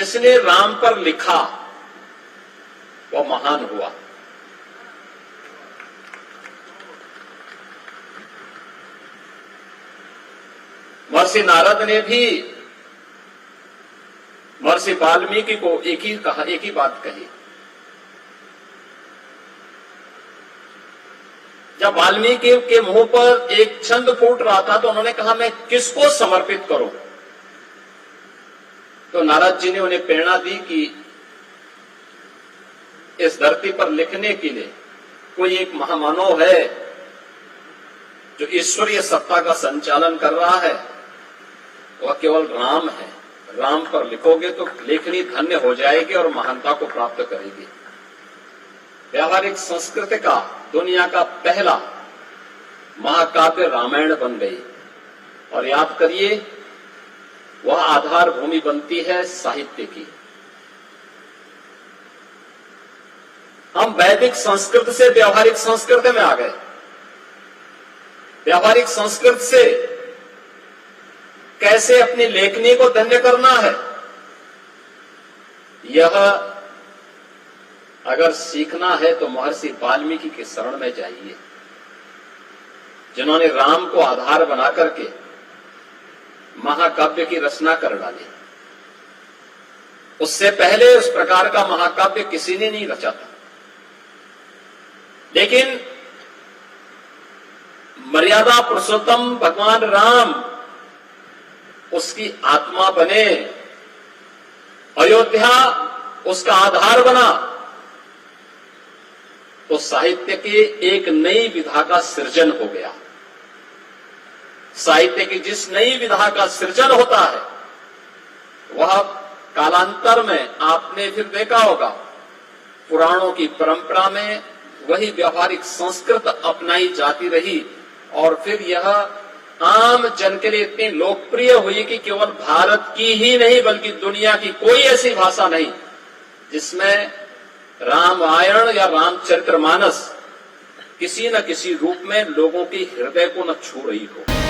जिसने राम पर लिखा वह महान हुआ। महर्षि नारद ने भी महर्षि वाल्मीकि को एक ही बात कही। जब वाल्मीकि के मुंह पर एक छंद फूट रहा था तो उन्होंने कहा मैं किसको समर्पित करूं? तो नारद जी ने उन्हें प्रेरणा दी कि इस धरती पर लिखने के लिए कोई एक महामानव है जो ईश्वरीय सत्ता का संचालन कर रहा है, वह केवल राम है। राम पर लिखोगे तो लेखनी धन्य हो जाएगी और महानता को प्राप्त करेगी। व्यावहारिक संस्कृति का दुनिया का पहला महाकाव्य रामायण बन गई। और याद करिए, वह आधार भूमि बनती है साहित्य की। हम वैदिक संस्कृत से व्यावहारिक संस्कृति में आ गए। व्यावहारिक संस्कृत से कैसे अपनी लेखनी को धन्य करना है, यह अगर सीखना है तो महर्षि वाल्मीकि के शरण में जाइए, जिन्होंने राम को आधार बना करके महाकाव्य की रचना कर डाली। उससे पहले उस प्रकार का महाकाव्य किसी ने नहीं रचा था। लेकिन मर्यादा पुरुषोत्तम भगवान राम उसकी आत्मा बने, अयोध्या उसका आधार बना, तो साहित्य की एक नई विधा का सृजन हो गया। साहित्य की जिस नई विधा का सृजन होता है वह कालांतर में आपने फिर देखा होगा, पुराणों की परंपरा में वही व्यावहारिक संस्कृत अपनाई जाती रही और फिर यह आम जन के लिए इतनी लोकप्रिय हुई कि केवल भारत की ही नहीं बल्कि दुनिया की कोई ऐसी भाषा नहीं जिसमें रामायण या रामचरितमानस किसी न किसी रूप में लोगों के हृदय को न छू रही हो।